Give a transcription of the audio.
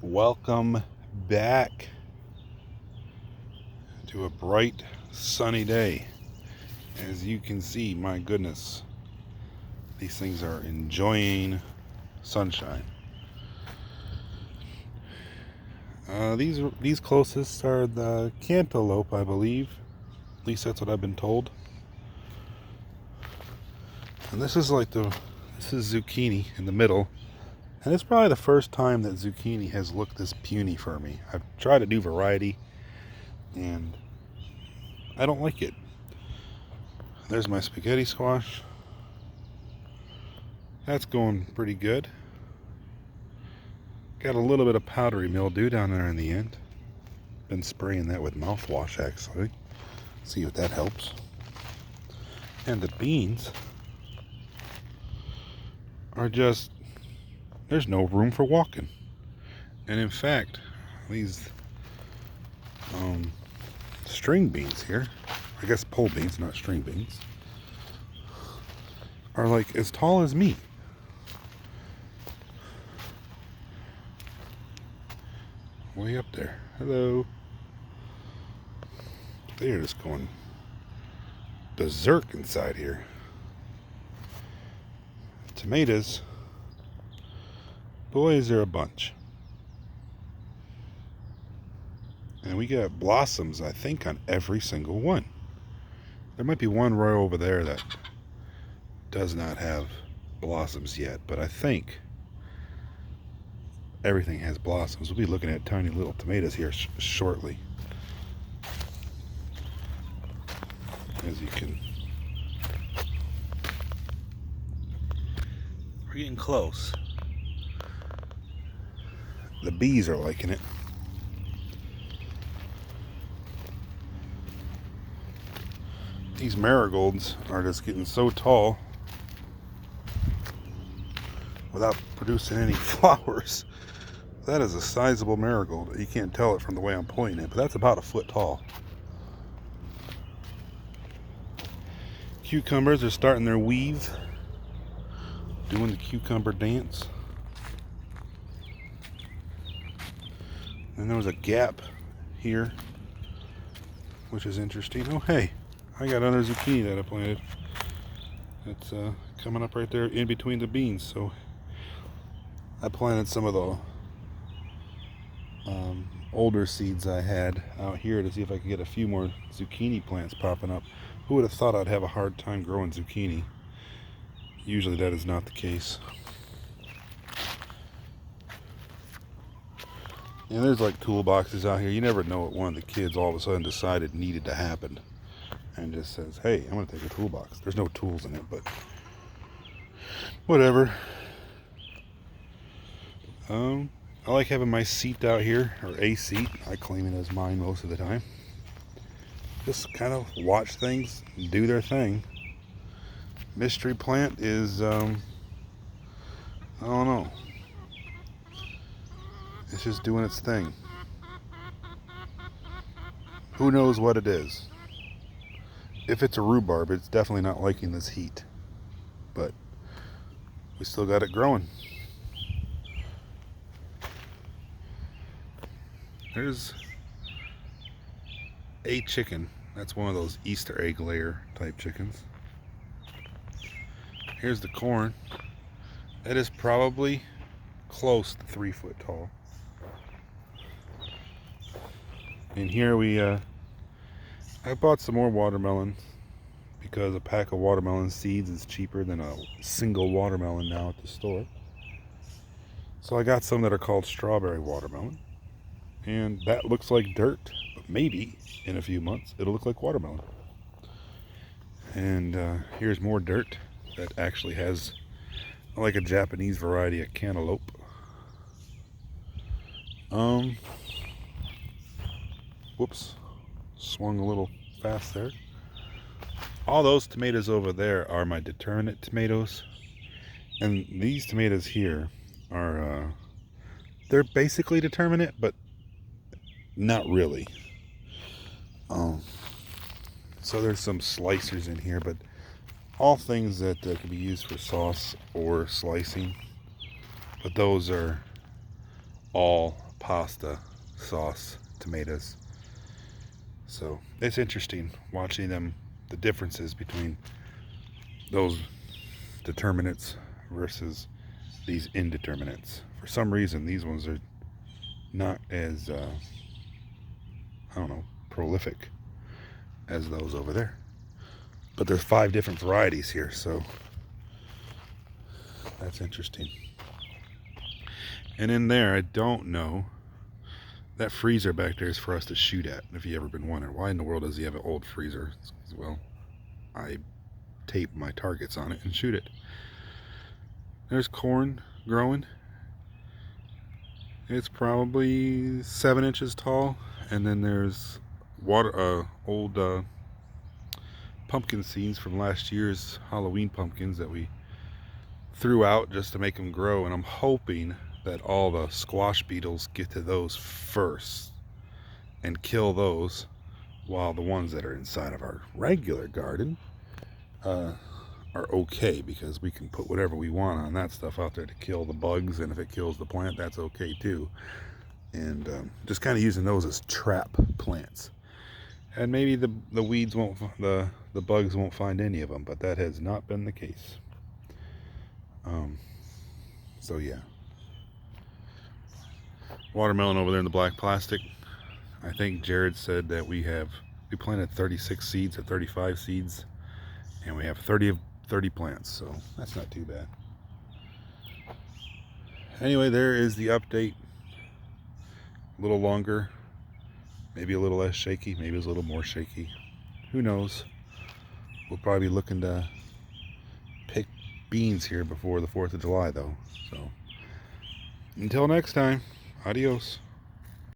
Welcome back to a bright sunny day. As you can see, my goodness, these things are enjoying sunshine. These closest are the cantaloupe, I believe. At least that's what I've been told. And this is zucchini in the middle. And it's probably the first time that zucchini has looked this puny for me. I've tried a new variety, and I don't like it. There's my spaghetti squash. That's going pretty good. Got a little bit of powdery mildew down there in the end. Been spraying that with mouthwash, actually. See if that helps. And the beans are just, there's no room for walking. And in fact, these string beans here, I guess pole beans, not string beans, are like as tall as me. Way up there. Hello. They're just going berserk inside here. Tomatoes. Boy, is there a bunch. And we got blossoms, I think, on every single one. There might be one right over there that does not have blossoms yet, but I think everything has blossoms. We'll be looking at tiny little tomatoes here shortly. As you can, we're getting close. The bees are liking it. These marigolds are just getting so tall without producing any flowers. That is a sizable marigold. You can't tell it from the way I'm pointing it, but that's about a foot tall. Cucumbers are starting their weave, doing the cucumber dance. And there was a gap here, which is interesting. Oh, hey, I got another zucchini that I planted. It's coming up right there in between the beans. So I planted some of the older seeds I had out here to see if I could get a few more zucchini plants popping up. Who would have thought I'd have a hard time growing zucchini? Usually that is not the case. And there's like toolboxes out here. You never know what one of the kids all of a sudden decided needed to happen and just says, hey, I'm going to take a toolbox. There's no tools in it, but whatever. I like having my seat out here, or a seat. I claim it as mine most of the time. Just kind of watch things do their thing. Mystery plant is, I don't know. It's just doing its thing. Who knows what it is? If it's a rhubarb, it's definitely not liking this heat. But we still got it growing. There's a chicken. That's one of those Easter egg layer type chickens. Here's the corn. That is probably close to 3 foot tall. And here I bought some more watermelon because a pack of watermelon seeds is cheaper than a single watermelon now at the store. So I got some that are called strawberry watermelon. And that looks like dirt, but maybe in a few months it'll look like watermelon. And here's more dirt that actually has like a Japanese variety of cantaloupe. Whoops, swung a little fast there. All those tomatoes over there are my determinate tomatoes, and these tomatoes here are they're basically determinate, but not really. So there's some slicers in here, but all things that can be used for sauce or slicing. But those are all pasta, sauce, tomatoes. So it's interesting watching them, the differences between those determinants versus these indeterminants. For some reason, these ones are not as, I don't know, prolific as those over there. But there's 5 different varieties here, so that's interesting. And in there, I don't know, that freezer back there is for us to shoot at. If you ever been wondering, why in the world does he have an old freezer? Well, I tape my targets on it and shoot it. There's corn growing. It's probably 7 inches tall. And then there's old pumpkin seeds from last year's Halloween pumpkins that we threw out just to make them grow. And I'm hoping that all the squash beetles get to those first and kill those, while the ones that are inside of our regular garden are okay, because we can put whatever we want on that stuff out there to kill the bugs, and if it kills the plant, that's okay too. And just kind of using those as trap plants. And maybe the weeds won't, the bugs won't find any of them, but that has not been the case. So yeah. Watermelon over there in the black plastic. I think Jared said that we planted 36 seeds or 35 seeds, and we have 30 plants, so that's not too bad. Anyway, there is the update. A little longer, maybe a little less shaky, maybe it's a little more shaky. Who knows? We'll probably be looking to pick beans here before the 4th of July though. So until next time, adios.